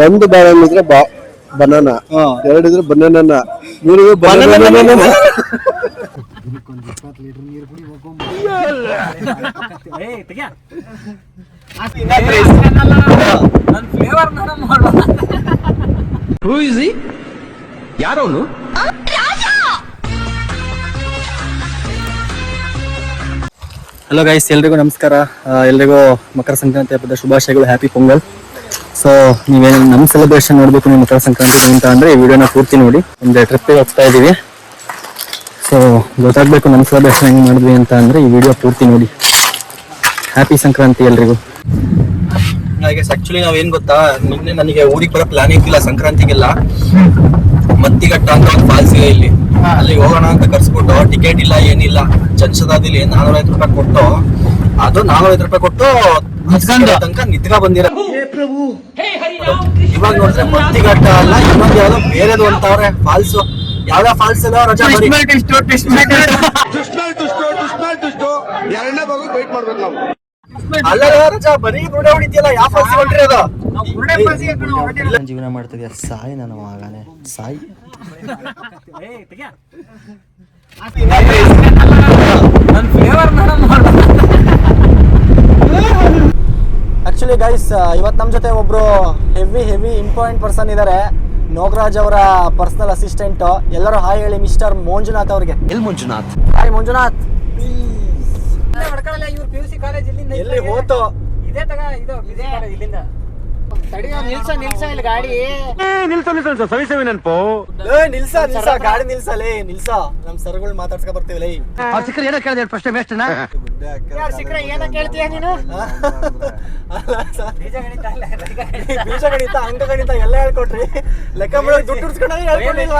ಒಂದು ಬಾಳೆಹಣ್ಣು ಇದ್ರೆ ಬನಾನಾ, ಎರಡಿದ್ರೆ ಬನಾನಾ, ಮೂರಿದ್ರೆ ಬನಾನಾ. ಯಾರವನು? ಹಲೋ ಗೈಸ್, ಎಲ್ರಿಗೂ ನಮಸ್ಕಾರ. ಎಲ್ರಿಗೂ ಮಕರ ಸಂಕ್ರಾಂತಿ ಹಬ್ಬದ ಶುಭಾಶಯಗಳು. ಹ್ಯಾಪಿ ಪೊಂಗಲ್. ಸೊ ನೀವೇನು ನಮ್ಮ ಸೆಲೆಬ್ರೇಷನ್ ನೋಡ್ಬೇಕು ನೀವು ಮಕರ ಸಂಕ್ರಾಂತಿ ಅಂತ ಅಂದ್ರೆ ಈ ವಿಡಿಯೋನ ಪೂರ್ತಿ ನೋಡಿ. ಒಂದು ಟ್ರಿಪ್ಪಿಗೆ ಹೋಗ್ತಾ ಇದೀವಿ. ಸೊ ಗೊತ್ತಾಗ್ಬೇಕು ನಮ್ಮ ಸೆಲೆಬ್ರೇಷನ್ ಹೆಂಗ್ ಮಾಡಿದ್ವಿ ಅಂತ ಅಂದ್ರೆ ಈ ವಿಡಿಯೋ ಪೂರ್ತಿ ನೋಡಿ. ಹ್ಯಾಪಿ ಸಂಕ್ರಾಂತಿ ಎಲ್ರಿಗೂ. ಆಕ್ಚುಲಿ ನಾವೇನ್ ಗೊತ್ತಾ, ನಿನ್ನೆ ನನಗೆ ಊರಿಗೆ ಬರೋ ಪ್ಲಾನ್ ಇದ್ದಿಲ್ಲ ಸಂಕ್ರಾಂತಿಗೆಲ್ಲ. ಮತ್ತಿಘಟ್ಟ ಅಂತ ಒಂದು ಫಾಲ್ಸ್ ಇದೆ ಇಲ್ಲಿ, ಅಲ್ಲಿ ಹೋಗೋಣ ಅಂತ ಕರ್ಸ್ಬಿಟ್ಟು ಟಿಕೆಟ್ ಇಲ್ಲ ಏನಿಲ್ಲ. ಜನಸದಾದಿಲಿ 450 ರೂಪಾಯಿ ಕೊಟ್ಟು, ಅದು 450 ರೂಪಾಯಿ ಕೊಟ್ಟು ತನಕ ನಿತ್ಕ ಬಂದಿರ. ಇವಾಗ ನೋಡಿದ್ರೆ ಮತ್ತಿಘಟ್ಟ ಅಲ್ಲ, ಇನ್ನೊಂದು ಯಾವ್ದೋ ಬೇರೆದು ಅಂತವ್ರೆ ಫಾಲ್ಸ್. ಯಾವ್ದೋ ಫಾಲ್ಸ್ ಎಲ್ಲ ರಜಾ ಅಲ್ಲ ರಜಾ ಬರೀ ಬುಡೆ ಹೊಡಿತಿಯಲ್ಲ. ಯಾವ ಫಾಲ್ಸ್ ಹೊಂಟ್ರಿ ಅದು? ಜೀವನ ಮಾಡ್ತಿದ್ಯಾ ಸಾಯಿ ನನ್ನ ಮಗನೇ ಸಾಯಿ. ಆಕ್ಚುಲಿ ಗೈಸ್, ಇವತ್ತು ನಮ್ಮ ಜೊತೆ ಒಬ್ರು ಹೆವಿ ಇಂಪಾರ್ಟೆಂಟ್ ಪರ್ಸನ್ ಇದ್ದಾರೆ. ನೋಗರಾಜ್ ಅವರ ಪರ್ಸನಲ್ ಅಸಿಸ್ಟೆಂಟ್. ಎಲ್ಲರೂ ಹಾಯ್ ಹೇಳಿ ಮಿಸ್ಟರ್ ಮಂಜುನಾಥ್ ಅವ್ರಿಗೆ. ಎಲ್ಲಿ ಮಂಜುನಾಥ್? ಹಾಯ್ ಮಂಜುನಾಥ್. ಎಲ್ಲಿ ಹೋತು? ಇದೇ ತಗ ಇದು ಇಲ್ಲಿಂದ ನಿಲ್ಸ ಇಲ್ಲಿ ಗಾಡಿ. ಸವಿ ನೆನಪು ನಿಲ್ಸ ಗಾಡಿ ನಿಲ್ಸಲೇ ನಿಲ್ಸ. ನಮ್ ಸರ್ಗಳು ಮಾತಾಡ್ಸ್ಕ ಬರ್ತೀವಿ. ಸಿಕ್ಕರೆ ಏನೋ ಕೇಳಿದೆ ಪ್ರಶ್ನೆ ಬೇಸ್ಟನಾ? ಸಿಕ್ಕರೆ ಏನೋ ಕೇಳ್ತೀಯ ನೀನು? ಬೀಜ ಗಣಿತ ಅಂಕ ಗಣಿತ ಎಲ್ಲ ಹೇಳ್ಕೊಟ್ರಿ. ಲೆಕ್ಕ ಮಾಡೋದು ದುಡ್ಡು ಉಡ್ಸ್ಕೊಂಡ್ರೆ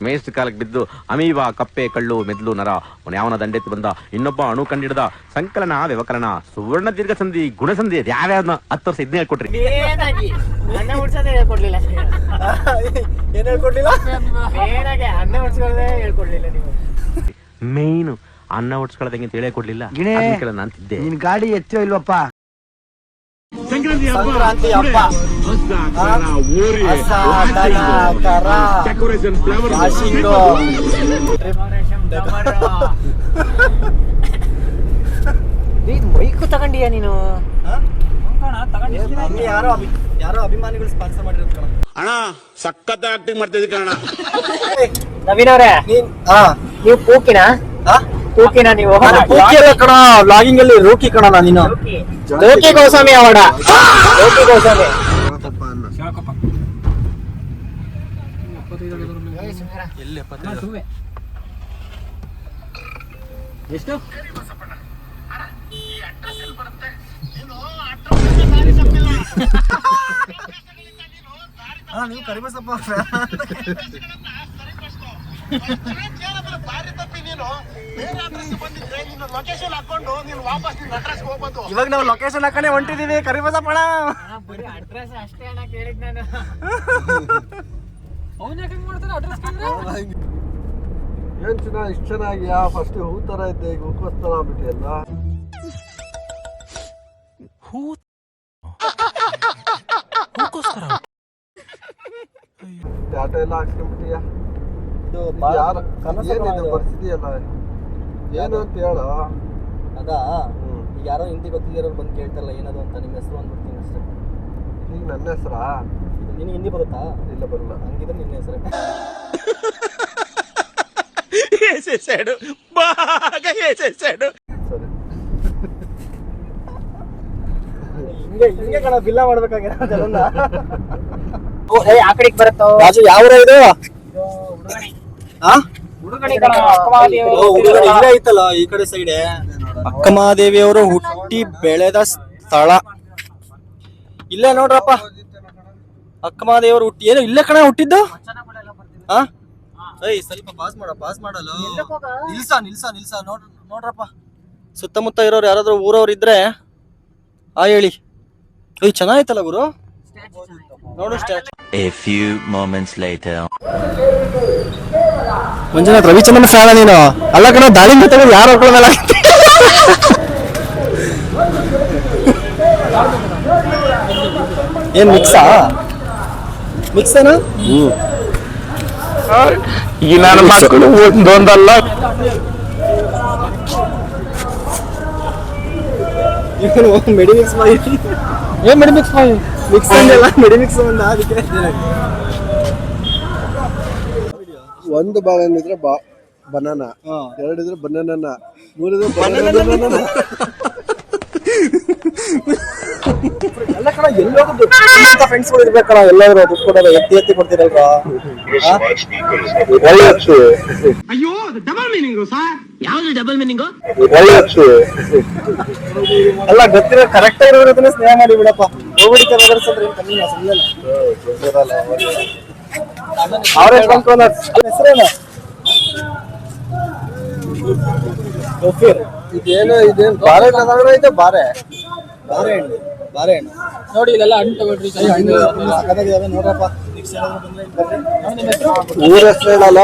ಮೇಸ್ಟ್ ಕಾಲಕ್ಕೆ ಬಿದ್ದು ಅಮೀಬಾ ಕಪ್ಪೆ ಕಳ್ಳು ಮೆದ್ಲು ನರ ಯಾವನ ದಂಡೆತ್ತು ಬಂದ ಇನ್ನೊಬ್ಬ ಅಣು ಕಂಡಿಡ್ದ ಸಂಕಲನ ವ್ಯವಕರಣ ಸುವರ್ಣ ದೀರ್ಘ ಸಂಧಿ ಗುಣಸಂಧಿ ಯಾವ್ಯಾವ್ದನ್ನ 10 ವರ್ಷ ಇದನ್ನ ಹೇಳ್ಕೊಟ್ರಿ. ಏನ್ ಹೇಳ್ಕೊಡ್ಲಿಲ್ಲ? ಮೇನ್ ಅನ್ನ ಉಡ್ಸ್ಕೊಳ್ಳೋದಂಗೆ ಅಂತ ಹೇಳೇ ಕೊಡ್ಲಿಲ್ಲ. ನಾನು ತಿದ್ದೆ. ನಿನ್ ಗಾಡಿ ಎತ್ತೋ ಇಲ್ವಪ್ಪ? ಸಂಕ್ರಾಂತಿ ಹಬ್ಬ ಬೈಕು ತಗೊಂಡಿಯಾ ನೀನು? ಯಾರೋ ಅಭಿಮಾನಿಗಳು ಸ್ಪಾನ್ಸರ್ ಮಾಡಿರೋದು ಕಣ. ಅಣ್ಣ ಸಖತ್ ಆಕ್ಟಿಂಗ್ ಮಾಡ್ತಿದ್ದೆ ಕಣ. ನವೀನ್ ಅವ್ರೆ, ನೀವು ಪೂಕಿನಾ ನೀವು? ಪೂಕಿ ಅಲ್ಲ ಕಣ, ವ್ಲಾಗಿಂಗ್ ಅಲ್ಲಿ ರೂಕಿ ಕಣ ನೀನು. ಲೋಕಿ ಗೋಸ್ವಾಮಿ ಅವಡ ಲೋಕಿ ಗೋಸ್ವಾಮಿ. ಎಷ್ಟು? ನೀವು ಕರಿಬಸಪ್ಪ ಇವಾಗ ನಾವು ಲೊಕೇಶನ್ ಹಾಕೊಂಡೆ ಹೊಂಟಿದೀವಿ. ಕರಿಬಸಪ್ಪಣ ಅಡ್ರೆಸ್ ಅಷ್ಟೇ ಅಣ್ಣ ಕೇಳಿದ್ ನಾನು. ಏನ್ ಚೆನ್ನಾಗಿ ಇಷ್ಟ ಚೆನ್ನಾಗಿ ಫಸ್ಟ್ ಹೂ ತರ ಇದ್ದೆ, ಈಗ ಹೂಕೋಸ್ತರ ಆಗ್ಬಿಟ್ಟಿಯಲ್ಲ. ಆಟೋ ಎಲ್ಲ ಹಾಕ್ಸ್ಕೊಂಡ್ಬಿಟ್ಟಿಯ? ಬರ್ತಿದೀಯಲ್ಲ ಏನು ಅಂತ ಹೇಳ. ಅದಾ ಈಗ ಯಾರೋ ಹಿಂದಿ ಗೊತ್ತಿರೋರು ಬಂದು ಕೇಳ್ತಾರಲ್ಲ ಏನದು ಅಂತ. ನಿಮ್ಮ ಹೆಸರು ಅಂದ್ಬಿಡ್ತೀನಿ ಅಷ್ಟೇ. ಈಗ ನನ್ನ ಹೆಸರಾ? ನಿನಗೆ ಹಿಂದಿ ಬರುತ್ತಾ? ಇಲ್ಲ ಬರಲ್ಲ. ಹಂಗಿದ್ರೆ ನಿನ್ನ ಹೆಸರು ಸರಿ. ಹಿಂಗೆ ಕಣ ಬಿಲ್ಲ ಮಾಡ್ಬೇಕಾಗಿರೋದೆಲ್ಲ. ಆ ಕಡೆಗೆ ಬರುತ್ತೋ ರಾಜು? ಯಾವ ಇದು ಐತಲ್ಲ ಈ ಕಡೆ ಸೈಡ್. ಅಕ್ಕಮಹಾದೇವಿ ಅವರು ಹುಟ್ಟಿ ಬೆಳೆದ ಸ್ಥಳ ಇಲ್ಲೇ ನೋಡ್ರಪ್ಪ. ಅಕ್ಕಮಹಾದೇವಿ ಅವರು ಹುಟ್ಟಿ ಏನು ಇಲ್ಲೇ ಕಣ ಹುಟ್ಟಿದ್ದು. ಸ್ವಲ್ಪ ಪಾಸ್ ಮಾಡಲ್ಲ. ನಿಲ್ಸ ನೋಡ್ರಪ್ಪ. ಸುತ್ತಮುತ್ತ ಇರೋರು ಯಾರಾದ್ರೂ ಊರವ್ರು ಇದ್ರೆ ಹೇಳಿ. ಚೆನ್ನಾಯ್ತಲ್ಲ ಗುರು ನೋಡು. A few moments later. Manjunath Ravichandran ಫ್ಯಾನ ನೀನು? ಅಲ್ಲ ಕಣ, ದಾಳಿಂಬೆ ತಗೊಂಡು ಯಾರು ಹೊಡ್ಕೊಳ್ಳೋ ಮೇಲೆ ಏನ್ ಮಿಕ್ಸಾ ಮಿಕ್ಸೇನಾ ಈ ನನ್ನ ಮಕ್ಕಳು ಒಂದೊಂದಲ್ಲ ಮೆಡಿ ಮಿಕ್ಸ್ ಮಾಡಿ ಏನ್ ಮೆಡಿ ಮಿಕ್ಸ್ ಮಾಡಿ ಮಿಕ್ಸ್ ಅಂದಲ್ಲ ಮೆಡಿ ಮಿಕ್ಸ್ ಒಂದು ಅದಕ್ಕೆ ಒಂದು ಬಾಳೆಹಣ್ಣು ಇದ್ರೆ ಬನಾನಾ, ಎರಡಿದ್ರೆ ಬನಾನನ, ಮೂರಿದ್ರೆ ಬನಾನನ. ಎಲ್ಲ ಕಡೆ ಎಲ್ಲೋದು ಫ್ರೆಂಡ್ಸ್ಗಳು ಇರ್ಬೇಕಲ್ಲ, ಎಲ್ಲಾದ್ರು ದುಡ್ಡು ಕೊಡೋದು ಎತ್ತಿ ಎತ್ತಿ ಕೊಡ್ತೀರಲ್ರ. ಅಯ್ಯೋ ಡಬಲ್ ಮೀನಿಂಗು ಸರ್. ಯಾವ್ದು ಡಬಲ್ ಮೀನಿಂಗು? ಎಲ್ಲ ಗೊತ್ತಿರೋ ಕರೆಕ್ಟ್ ಆಗಿರೋದನ್ನ ಸ್ನೇಹ ಮಾಡಿ ಬಿಡಪ್ಪ. ಹೋಗ್ಬಿಡಿಕೆ ಬ್ರದರ್ಸ್ ಅಂದ್ರೆ ಏನ್ ಕಮ್ಮಿ ಸುಮ್ಮನೆ ಅವರೇಜ್ ಕಂಟ್ರೋಲರ್ ಹೆಸರೇನು? ಇದೇನು ಬಾರೆ ಐತೆ ಬಾರೆ ಬಾರೆಹಣ್ಣು ನೋಡಿ, ಇಲ್ಲೆಲ್ಲ ಹಣ್ಣು ತಗೊಳ್ರಿ. ಹಣ್ಣು ಸಕ್ಕತ್ತಾಗಿದಾವೆ ನೋಡ್ರಪ್ಪ. ಊರ ಹೆಸರು ಹೇಳಲ್ಲ.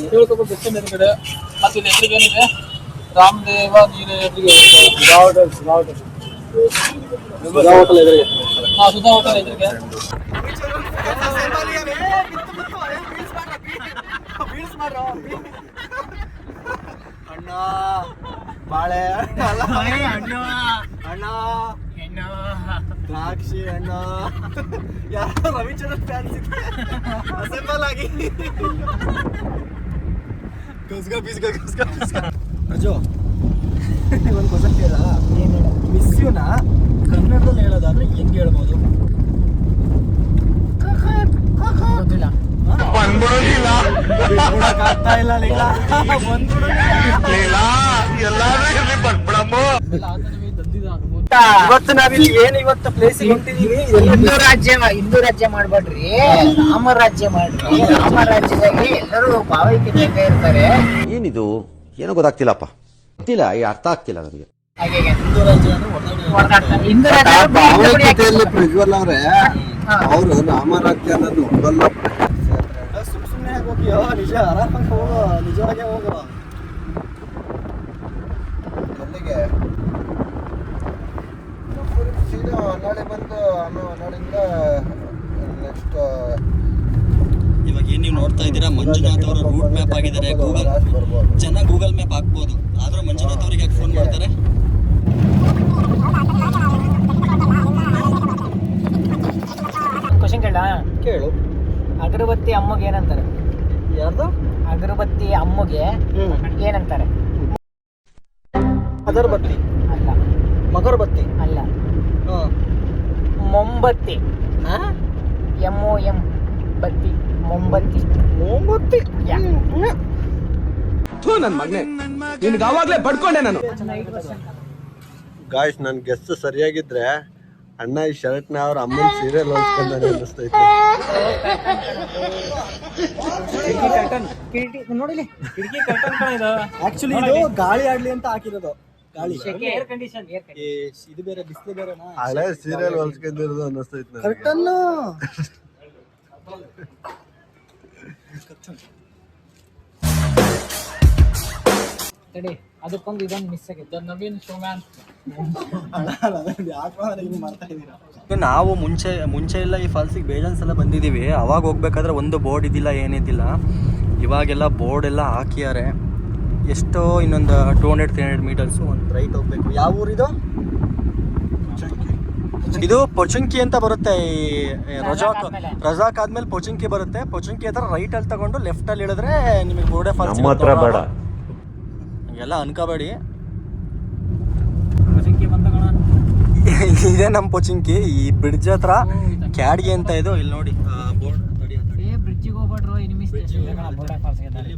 ಎದುರುಗಡೆ ಮತ್ತೆ ಇಲ್ಲಿ ಎದುರಿಗೆ ಏನಿದೆ ರಾಮದೇವ ನೀರು ಎದುರಿಗೆ ಸುಧಾ ಹೋಟೆಲ್ ಎದುರಿಗೆ. ಸುಧಾ ಹೋಟೆಲ್ ಎದುರಿಗೆ ಅಣ್ಣ ಬಾಳೆ ಅಣ್ಣ ದ್ರಾಕ್ಷಿ ಅಣ್ಣ ಯಾರೋ ರವಿಚಂದ್ರನ್ ಫ್ಯಾನ್ಸ್ ಅಸೆಂಬಲ್ ಆಗಿ ಅಜೋ ಒಂದು ಕ್ವಶನ್ ಕೇಳ. ಮಿಸ್ ಯುನ ಕನ್ನಡದಲ್ಲಿ ಹೇಳೋದಾದ್ರೆ ಹೆಂಗ್ ಹೇಳ್ಬೋದು? ಆಗ್ತಾ ಇಲ್ಲ ಇವತ್ತು ನಾವಿಲ್ಲಿ ಏನ್ ಇವತ್ತು ಪ್ಲೇಸ್ ಹೊಂಟಿದೀವಿ. ಹಿಂದೂ ರಾಜ್ಯ ಮಾಡ್ಬೇಡ್ರಿ, ರಾಮರಾಜ್ಯ ಮಾಡ್ರಿ. ರಾಮರಾಜ್ಯದಾಗೆ ಎಲ್ಲರೂ ಭಾವೈಕ್ಯತೆಯಿಂದ ಇರ್ತಾರೆ. ಏನಿದು ಏನೋ ಗೊತ್ತಾಗ್ತಿಲ್ಲಪ್ಪ, ಗೊತ್ತಿಲ್ಲ, ಅರ್ಥ ಆಗ್ತಿಲ್ಲ ನನಗೆ. ಹಾಗೆ ಹಿಂದೂ ರಾಜ್ಯ ಅಂದ್ರೆ ಹೊರ್ನಾಡ್ತಾರೆ. ಹಿಂದೂ ರಾಜ್ಯ ಭಾವೈಕ್ಯತೆಯಲ್ಲಿ ಪ್ರಜ್ವಲ್ ಅವ್ರೆ, ಅವರು ರಾಮರಾಜ್ಯ ಅನ್ನೋದು ಒಪ್ಪಲ್ಲ. ಸುಮ್ಮನೆ ಹೋಗಿಯೋ, ನಿಜ ಆರಾಮಾಗಿ ಹೋಗೋ, ನಿಜವಾಗೇ ಹೋಗೋ. ಅಲ್ಲಿಗೆ ಸೀದಾ ನಾಳೆ ಬಂದು ನಾಳೆಯಿಂದ ನೆಕ್ಸ್ಟ್. ಇವಾಗ ಏನ್ ನೀವು ನೋಡ್ತಾ ಇದ್ದೀರಾ, ಮಂಜುನಾಥ್ ಅವರ ರೂಟ್ ಮ್ಯಾಪ್ ಆಗಿದ್ದಾರೆ. ಜನ ಗೂಗಲ್ ಮ್ಯಾಪ್ ಹಾಕ್ಬೋದು, ಆದ್ರೂ ಮಂಜುನಾಥ್ ಅವರಿಗೆ ಯಾಕೆ ಫೋನ್ ಮಾಡ್ತಾರೆ? ಕ್ವಶನ್ ಕೇಳು. ಅಗರಬತ್ತಿ ಅಮ್ಮಗೆ ಏನಂತಾರೆ? ಯಾರ್ದು? ಅಗರಬತ್ತಿ ಅಮ್ಮಗೆ ಏನಂತಾರೆ? ಅಗರಬತ್ತಿ ಅಲ್ಲ. ಮಗರಬತ್ತಿ ಅಲ್ಲ. ಮೊಂಬತ್ತಿ. MOM ಬತ್ತಿ, ಮೊಂಬತ್ತಿ. ಮೊಂಬತ್ತಿ. ನನ್ ಮಗನೇ, ನಿನ್ಗೆ ಅವಾಗ್ಲೇ ಬಡ್ಕೊಂಡೆ ನಾನು. ಗಾಯ್ಸ್, ನನ್ ಗೆಸ್ಟ್ ಸರಿಯಾಗಿದ್ರೆ ಅಣ್ಣ ಈ ಶರ್ಟ್ ನ ಅವ್ರ ಅಮ್ಮನ ಸೀರಿಯಲ್ ಹೋಲ್ಸ್ಕೊಂಡಾನೆ ಅನ್ನಿಸ್ತೈತೆ. ನೋಡಿಲಿ ಆಕ್ಚುಲಿ ಇದು ಗಾಳಿ ಆಡ್ಲಿ ಅಂತ ಹಾಕಿರೋದು. ಗಾಳಿ ಏರ್ ಕಂಡೀಷನ್. ಇದು ಬೇರೆ, ಬಿಸಿಲು ಬೇರೆನಾ? ಹಳೆ ಸೀರಿಯಲ್ ಹೋಲ್ಸ್ಕೊಂಡಿರೋದು ಅನ್ನಿಸ್ತೈತೆ ನನಗೆ. ಕರ್ಟನ್ನು ತಡಿ, ಅದಕ್ಕೊಂದು ಇದೊಂದು ಮಿಸ್ ಆಗಿದೆ. ನವೀನ್ ಶೋಮ್ಯಾನ್. ನಾವು ಮುಂಚೆ ಎಲ್ಲ ಈ ಫಾಲ್ಸಿಗೆ ಬೇಜಾನ್ ಸಲ ಬಂದಿದ್ದೀವಿ. ಅವಾಗ ಹೋಗ್ಬೇಕಾದ್ರೆ ಒಂದು ಬೋರ್ಡ್ ಇದ್ದಿಲ್ಲ, ಏನಿದ್ದಿಲ್ಲ. ಇವಾಗೆಲ್ಲ ಬೋರ್ಡ್ ಎಲ್ಲ ಹಾಕಿದ್ದಾರೆ. ಎಷ್ಟೋ ಇನ್ನೊಂದು 200-300 ಮೀಟರ್ಸು ಒಂದು ರೈಟ್ ಹೋಗ್ಬೇಕು. ಯಾವ ಊರಿದು? ಇದು ಪೊಚುಂಕಿ ಅಂತ ಬರುತ್ತೆ. ಈ ರಜಾಕ್ ಆದ್ಮೇಲೆ ಪೊಚುಂಕಿ ಬರುತ್ತೆ. ಪೊಚುಂಕಿ ಹತ್ರ ರೈಟ್ ಅಲ್ಲಿ ತಗೊಂಡು ಲೆಫ್ಟ್ ಅಲ್ಲಿ ಇಳಿದ್ರೆ ನಿಮಗೆ ಬೋರ್ಡೆ ಫಾಲ್ಸ್ ಎಲ್ಲ ಅನ್ಕೋಬೇಡಿ. ಇದೇ ನಮ್ಮ ಪೊಚುಂಕಿ. ಈ ಬ್ರಿಡ್ಜ್ ಹತ್ರ ಕ್ಯಾಡ್ಗೆ ಅಂತ ಇದು. ಇಲ್ಲಿ ನೋಡಿ ಬೋರ್ಡ್. ಬ್ರಿಡ್ಜಿಗೆ ಹೋಗ್ಬೇಡ್ರು,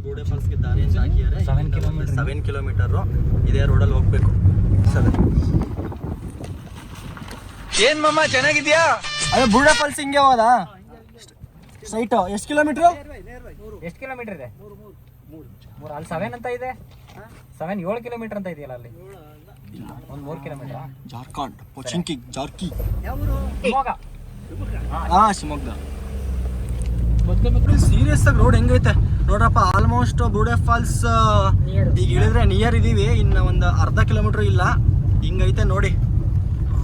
ಬೋರ್ಡೆ ಫಾಲ್ಸ್ಗೆ ದಾರಿ ಅಂತ ಹಾಕಿದ್ದಾರೆ. 7 ಕಿಲೋಮೀಟರ್ ಇದೇ ರೋಡಲ್ಲಿ ಹೋಗ್ಬೇಕು. ಏನ್ ಮಮ್ಮ ಚೆನ್ನಾಗಿದ್ಯಾ? ಅದೇ ಬೋರ್ಡೆ ಫಾಲ್ಸ್ ಹಿಂಗೆ ಹೋದ ಸ್ಟ್ರೈಟ್. ಎಷ್ಟು ಕಿಲೋಮೀಟರ್? ಎಷ್ಟು ಕಿಲೋಮೀಟರ್ ಇದೆ? 3. ಅಲ್ಲಿ 7 ಅಂತ ಇದೆ. 7 ಕಿಲೋಮೀಟರ್ ಅಂತ ಇದೆಯಲ್ಲ ಅಲ್ಲಿ. ಒಂದು 3 ಕಿಲೋಮೀಟರ್. ಜಾರ್ಖಂಡ್ ಪೊಚುಂಕಿ ಜಾರ್ಕಿ. ಶಿವಮೊಗ್ಗ. ಶಿವಮೊಗ್ಗ. ಸೀರಿಯಸ್ ಆಗಿ ರೋಡ್ ಹೆಂಗೈತೆ ನೋಡ್ರಪ್ಪ. ಆಲ್ಮೋಸ್ಟ್ ಬೋರ್ಡೆ ಫಾಲ್ಸ್ ಈಗ ಇಳಿದ್ರೆ ನಿಯರ್ ಇದೀವಿ. ಇನ್ನು ಒಂದು ಅರ್ಧ ಕಿಲೋಮೀಟರ್ ಇಲ್ಲ. ಹಿಂಗೈತೆ ನೋಡಿ.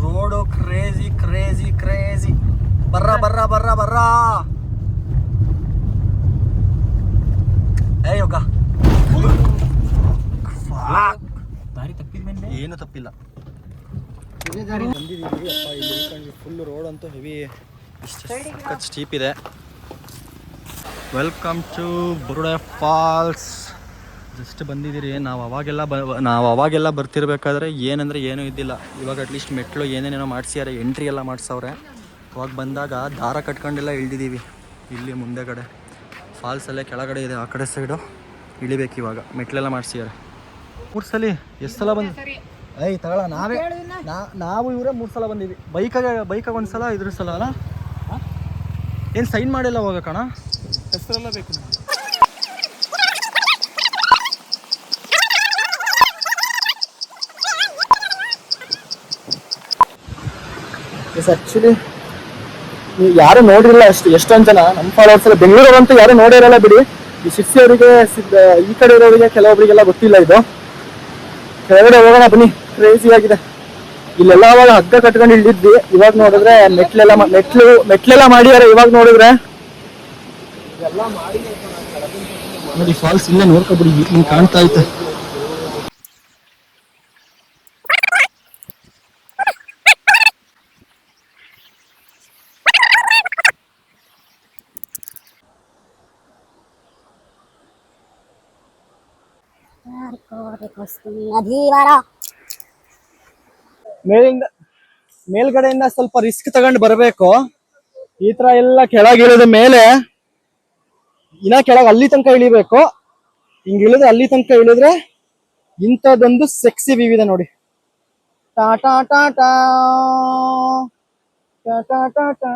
Road crazy crazy crazy. ಬರ್ರ ಬರ್ರ ಬರ್ರ ಬರ್ರ. ಏ ಯೋಗ ದಾರಿ ತಪ್ಪಿದ ಮೇಲೆ ಏನು ತಪ್ಪಿಲ್ಲ. ಬಂದಿದ್ದೀವಿ ಅಪ್ಪ, ಇಲ್ಲಿ ಫುಲ್ ರೋಡ್ ಅಂತೂ ಹೆವಿ ಸ್ಟೀಪ್ ಇದೆ. Welcome to Burude falls. Just ಬಂದಿದ್ದೀರಿ. ನಾವು ಅವಾಗೆಲ್ಲ ಬರ್ತಿರ್ಬೇಕಾದ್ರೆ ಏನಂದರೆ ಏನೂ ಇದ್ದಿಲ್ಲ. ಇವಾಗ ಅಟ್ಲೀಸ್ಟ್ ಮೆಟ್ಲು ಏನೇನೇನೋ ಮಾಡಿಸ್ಯಾರೆ, ಎಂಟ್ರಿ ಎಲ್ಲ ಮಾಡಿಸವ್ರೆ. ಅವಾಗ ಬಂದಾಗ ದಾರ ಕಟ್ಕೊಂಡೆಲ್ಲ ಇಳಿದಿದ್ದೀವಿ. ಇಲ್ಲಿ ಮುಂದೆ ಕಡೆ ಫಾಲ್ಸಲ್ಲೇ ಕೆಳಗಡೆ ಇದೆ, ಆ ಕಡೆ ಸೈಡು ಇಳಿಬೇಕು. ಇವಾಗ ಮೆಟ್ಲೆಲ್ಲ ಮಾಡಿಸ್ಯಾರೆ. 3 ಸಲ ಎಷ್ಟು ಸಲ ಬಂದು ತಗೊಳ ನಾವು ಇವರೇ 3 ಸಲ ಬಂದೀವಿ. ಬೈಕಾಗ 1 ಸಲ, ಇದ್ರ ಸಲ ಅಲ್ಲ. ಏನು ಸೈನ್ ಮಾಡಿಲ್ಲ ಹೋಗಕ್ಕಣ, ಹೆಸರೆಲ್ಲ ಬೇಕು. ಆ್ಯಕ್ಚುಲಿ ನೀವು ಯಾರು ನೋಡಿರಲ್ಲ ಎಷ್ಟೊಂದು ಜನ ನಮ್ಮ ಫಾಲೋವರ್ಸ್ ಬೆಂಗಳೂರಂತೂ ಯಾರು ನೋಡಿರಲ್ಲ ಬಿಡಿ. ಈ ಶಿರ್ಸಿ ಅವರಿಗೆ ಈ ಕಡೆ ಇರೋರಿಗೆ ಕೆಲವೊಬ್ಬರಿಗೆಲ್ಲ ಗೊತ್ತಿಲ್ಲ ಇದು. ಕೆಳಗಡೆ ಹೋಗೋಣ ಬನ್ನಿ. ಕ್ರೇಜಿ ಆಗಿದೆ. ಇಲ್ಲೆಲ್ಲ ಅವಾಗ ಹಗ್ಗ ಕಟ್ಕೊಂಡು ಇಳಿದ್ವಿ. ಇವಾಗ ನೋಡಿದ್ರೆ ಮೆಟ್ಲೆಲ್ಲ ಮಾಡಿದಾರೆ. ಇವಾಗ ನೋಡಿದ್ರೆ ನೋಡಿ ಫಾಲ್ಸ್ ಇಲ್ಲೇ ನೋಡ್ಕೊಬಿಡಿ, ಹಿಂಗೆ ಕಾಣ್ತಾ ಐತೆ. ಮೇಲ್ಗಡೆಯಿಂದ ಸ್ವಲ್ಪ ರಿಸ್ಕ್ ತಗೊಂಡು ಬರಬೇಕು. ಈ ತರ ಎಲ್ಲ ಕೆಳಗಿಳಿದ ಮೇಲೆ ಇನ್ನ ಕೆಳಗೆ ಅಲ್ಲಿ ತನಕ ಇಳಿಬೇಕು. ಹಿಂಗ್ ಇಳಿದ್ರೆ ಅಲ್ಲಿ ತನಕ ಇಳಿದ್ರೆ ಇಂಥದ್ದೊಂದು ಸೆಕ್ಸಿ ವ್ಯೂ ಇದೆ ನೋಡಿ. ಟಾಟಾ ಟಾಟಾ ಟಾಟಾ ಟಾಟಾ.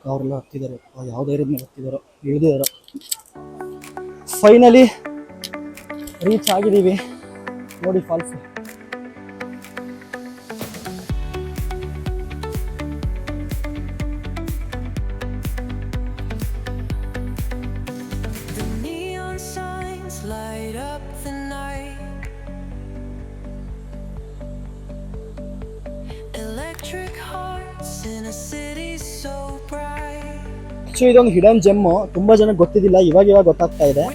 ಅವರೆಲ್ಲ ಹತ್ತಿದ್ದಾರೆ, ಯಾವ್ದು ಇರೋದ್ ಮೇಲೆ ಹತ್ತಿದಾರೋ ಇಳಿದಿದಾರೋ. ಫೈನಲಿ ರೀಚ್ ಆಗಿದ್ದೀವಿ ನೋಡಿ ಫಾಲ್ಸ್. ಇದೊಂದು ಹಿಡನ್ ಜೆಮ್ಮು, ತುಂಬಾ ಜನಕ್ಕೆ ಗೊತ್ತಿದ್ದಿಲ್ಲ, ಇವಾಗ ಗೊತ್ತಾಗ್ತಾ ಇದೆ.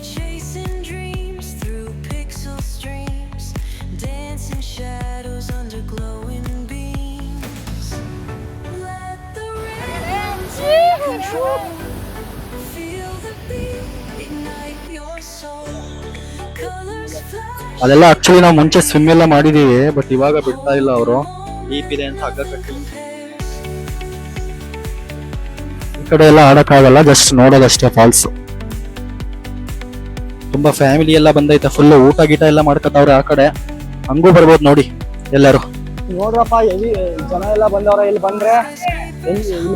ಅದೆಲ್ಲ ಆಕ್ಚುಲಿ ನಾವು ಮುಂಚೆ ಸ್ವಿಮ್ ಎಲ್ಲ ಮಾಡಿದೀವಿ, ಬಟ್ ಇವಾಗ ಬಿಡ್ತಾ ಇಲ್ಲ ಅವರು. ಡೀಪ್ ಇದೆ ಅಂತ ಹಗ್ಗ ಕಟ್ಟಿ ಈ ಕಡೆ ಎಲ್ಲ ಆಡಕ್ಕಾಗಲ್ಲ, ಜಸ್ಟ್ ನೋಡೋದಷ್ಟೇ ಫಾಲ್ಸ್. ತುಂಬಾ ಫ್ಯಾಮಿಲಿ ಎಲ್ಲ ಬಂದೈತೆ, ಫುಲ್ ಊಟ ಗೀಟ ಎಲ್ಲ ಮಾಡ್ಕೊತಾವ್ರೆ ಆ ಕಡೆ. ಹಂಗೂ ಬರ್ಬೋದು ನೋಡಿ ಎಲ್ಲರೂ. ನೋಡ್ರಪ್ಪ ಹೆವಿ ಜನ ಎಲ್ಲ ಬಂದವ್ರೆ. ಇಲ್ಲಿ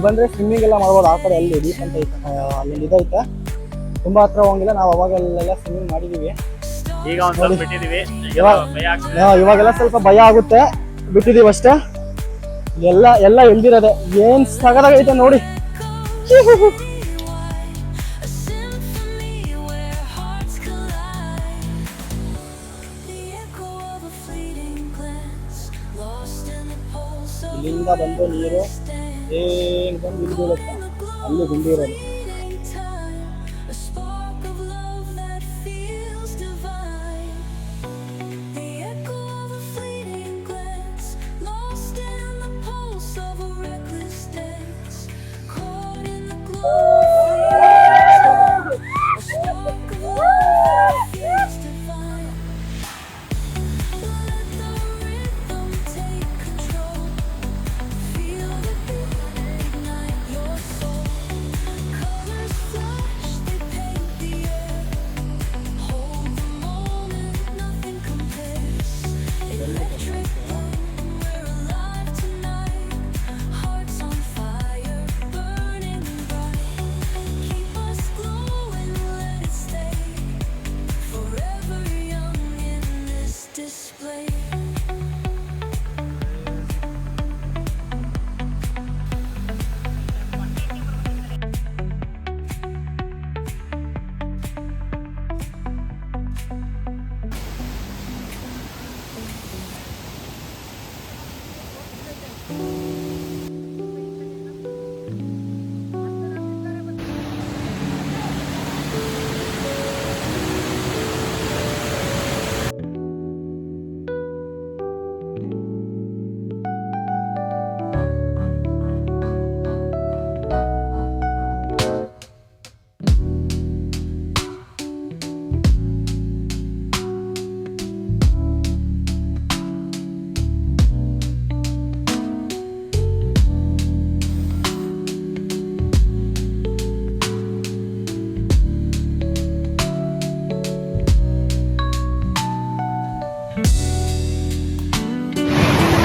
ಬಂದ್ರೆ ಸ್ವಿಮ್ಮಿಂಗ್ ಎಲ್ಲ ಮಾಡ್ಬೋದು. ಆ ಕಡೆ ಅಲ್ಲಿ ಡೀಪ್ ಅಂತ ಐತೆ, ಅಲ್ಲಿ ಇದೈತೆ. ತುಂಬಾ ಹತ್ರ ಹೋಗಿಲ್ಲ, ನಾವು ಅವಾಗೆಲ್ಲ ಸ್ವಿಮ್ಮಿಂಗ್ ಮಾಡಿದೀವಿ. ಈಗ ಇವಾಗೆಲ್ಲ ಸ್ವಲ್ಪ ಭಯ ಆಗುತ್ತೆ, ಬಿಟ್ಟಿದೀವಿ ಅಷ್ಟೇ. ಎಲ್ಲ ಇಳ್ದಿರೋದೆ. ಏನ್ ಸಗದಾಗೈತೆ ನೋಡಿ. ಇಲ್ಲಿಂದ ಬಂದು ನೀರು ಏನ್ ಬಂದು ಇಲ್ಲಿ ಬೀಳುತ್ತೆ, ಅಲ್ಲಿ ಗುಂಡಿ ಇರೋದು.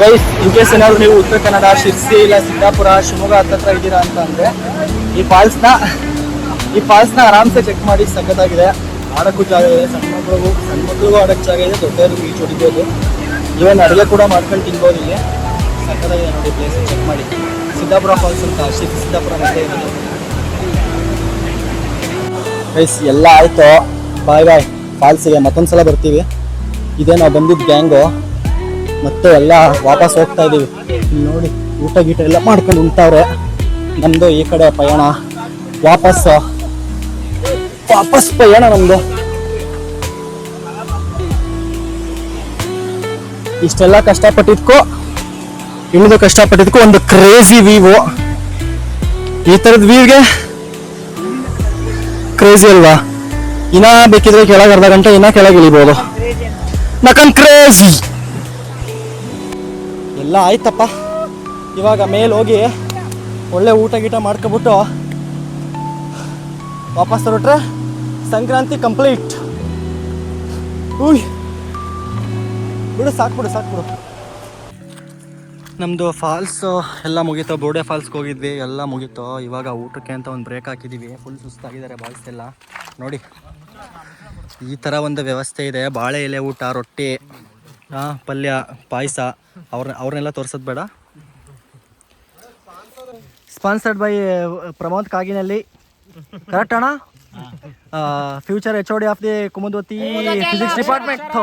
ಗೈಸ್ ಇನ್ ಕೇಸ್ ಏನಾದ್ರು ನೀವು ಉತ್ತರ ಕನ್ನಡ ಶಿರ್ಸಿ ಇಲ್ಲ ಸಿದ್ದಾಪುರ ಶಿವಮೊಗ್ಗ ಹತ್ತತ್ರ ಇದ್ದೀರಾ ಅಂತ ಅಂದ್ರೆ ಈ ಫಾಲ್ಸ್ನ ಆರಾಮ್ಸೆ ಚೆಕ್ ಮಾಡಿ, ಸಖತ್ತಾಗಿದೆ. ಆಡಕ್ಕೂ ಜಾಗ ಇದೆ, ಸಣ್ಣ ಮಕ್ಳಿಗೂ ಆಡಕ್ಕೆ ಜಾಗ ಇದೆ, ದೊಡ್ಡವ್ರಿಗೂ ಈಜು ಹೊಡಿಬೋದು. ಇವನ್ ಅಡುಗೆ ಕೂಡ ಮಾಡ್ಕೊಂಡು ತಿನ್ಬೋದು. ಇಲ್ಲಿ ಸಖತ್ತಾಗಿದೆ ನೋಡಿ ಪ್ಲೇಸ್, ಚೆಕ್ ಮಾಡಿ. ಸಿದ್ದಾಪುರ ಫಾಲ್ಸ್ ಅಂತ ಸಿದ್ದಾಪುರ ಮತ್ತೆ ಗೈಸ್ ಎಲ್ಲ ಆಯಿತು. ಬಾಯ್ ಫಾಲ್ಸಿಗೆ ಮತ್ತೊಂದ್ಸಲ ಬರ್ತೀವಿ. ಇದೇ ನಾವು ಬಂದಿದ್ದು ಗ್ಯಾಂಗು, ಮತ್ತೆ ಎಲ್ಲ ವಾಪಸ್ ಹೋಗ್ತಾ ಇದ್ದೀವಿ. ನೋಡಿ ಊಟ ಗೀಟ ಎಲ್ಲ ಮಾಡ್ಕೊಂಡು ಉಂಟವ್ರೆ. ನಮ್ಮದು ಈ ಕಡೆ ಪಯಣ, ವಾಪಸ್ ಪಯಣ ನಮ್ಮದು. ಇಷ್ಟೆಲ್ಲ ಕಷ್ಟಪಟ್ಟಿದ್ಕೋ ಇನ್ನೂ ಕಷ್ಟಪಟ್ಟಿದ್ಕೋ ಒಂದು ಕ್ರೇಜಿ ವ್ಯೂ. ಈ ಥರದ ವ್ಯೂಗೆ ಕ್ರೇಜಿ ಅಲ್ವಾ? ಇನ್ನ ಬೇಕಿದ್ರೆ ಕೆಳಗೆ ಅರ್ಧ ಗಂಟೆ ಇನ್ನ ಕೆಳಗೆ ಇಳಿಬೋದು. ನಕನ್ ಕ್ರೇಜಿ ಎಲ್ಲ ಆಯ್ತಪ್ಪ. ಇವಾಗ ಮೇಲೆ ಹೋಗಿ ಒಳ್ಳೆ ಊಟ ಗೀಟ ಮಾಡ್ಕೊಬಿಟ್ಟು ವಾಪಸ್ ಹೊರಟ್ರೆ ಸಂಕ್ರಾಂತಿ ಕಂಪ್ಲೀಟ್. ಬಿಡು ಸಾಕ್ಬಿಡು. ನಮ್ಮದು ಫಾಲ್ಸು ಎಲ್ಲ ಮುಗೀತು. ಬೋರ್ಡೆ ಫಾಲ್ಸ್ಗೆ ಹೋಗಿದ್ವಿ, ಎಲ್ಲ ಮುಗೀತು. ಇವಾಗ ಊಟಕ್ಕೆ ಅಂತ ಒಂದು ಬ್ರೇಕ್ ಹಾಕಿದ್ದೀವಿ. ಫುಲ್ ಸುಸ್ತಾಗಿದ್ದಾರೆ ಬಾಯ್ಸ್ ಎಲ್ಲ. ನೋಡಿ ಈ ಥರ ಒಂದು ವ್ಯವಸ್ಥೆ ಇದೆ. ಬಾಳೆ ಎಲೆ ಊಟ, ರೊಟ್ಟಿ, ಪಲ್ಯ, ಪಾಯಸ. ಅವ್ರನ್ನೆಲ್ಲ ತೋರಿಸೋದು ಬೇಡ. ಸ್ಪಾನ್ಸರ್ಡ್ ಬೈ ಪ್ರಮೋದ್ ಕಾಗಿನಲ್ಲಿ, ಕರೆಕ್ಟ್ ಅಣ್ಣ? Future HOD of the Kumudvathi physics department,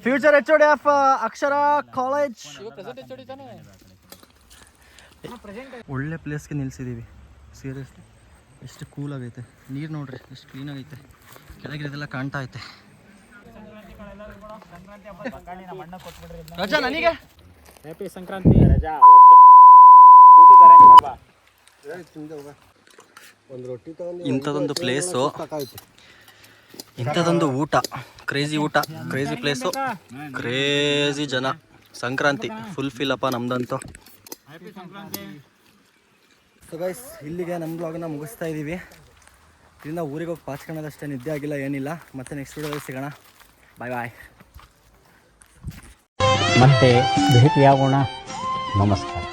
future HOD of Akshara college. ಒಳ್ಳೆ ಪ್ಲೇಸ್ಗೆ ನಿಲ್ಸಿದ್ದೀವಿ. ಸೀರಿಯಸ್ಲಿ ಎಷ್ಟು ಕೂಲ್ ಆಗೈತೆ. ನೀರು ನೋಡ್ರಿ ಎಷ್ಟು ಕ್ಲೀನ್ ಆಗೈತೆ. ಕೆಳಗಿರೋದೆಲ್ಲ ಕಾಣ್ತಾ ಐತೆ. ರಜಾ ನನಗೆ ಹ್ಯಾಪಿ ಸಂಕ್ರಾಂತಿ ರಜಾ. ಇಂಥದೊಂದು ಪ್ಲೇಸು, ಇಂಥದೊಂದು ಊಟ, ಕ್ರೇಜಿ ಊಟ, ಕ್ರೇಜಿ ಪ್ಲೇಸು, ಕ್ರೇಜಿ ಜನ. ಸಂಕ್ರಾಂತಿ ಫುಲ್ ಫೀಲ್ ಅಪ್ಪ ನಮ್ದಂತೂ. ಸೊ ಗೈಸ್ ಇಲ್ಲಿಗೆ ನಮ್ಮ ಬ್ಲಾಗ್ನ ಮುಗಿಸ್ತಾ ಇದ್ದೀವಿ. ಇದರಿಂದ ಊರಿಗೆ ಹೋಗಿ ಪಾಚ್ಕೊಳ್ಳೋದಷ್ಟೇ, ನಿದ್ದೆ ಆಗಿಲ್ಲ ಏನಿಲ್ಲ. ಮತ್ತೆ ನೆಕ್ಸ್ಟ್ ವಿಡಿಯೋದಲ್ಲಿ ಸಿಗೋಣ. ಬಾಯ್. ಮತ್ತೆ ಭೇಟಿಯಾಗೋಣ. ನಮಸ್ಕಾರ.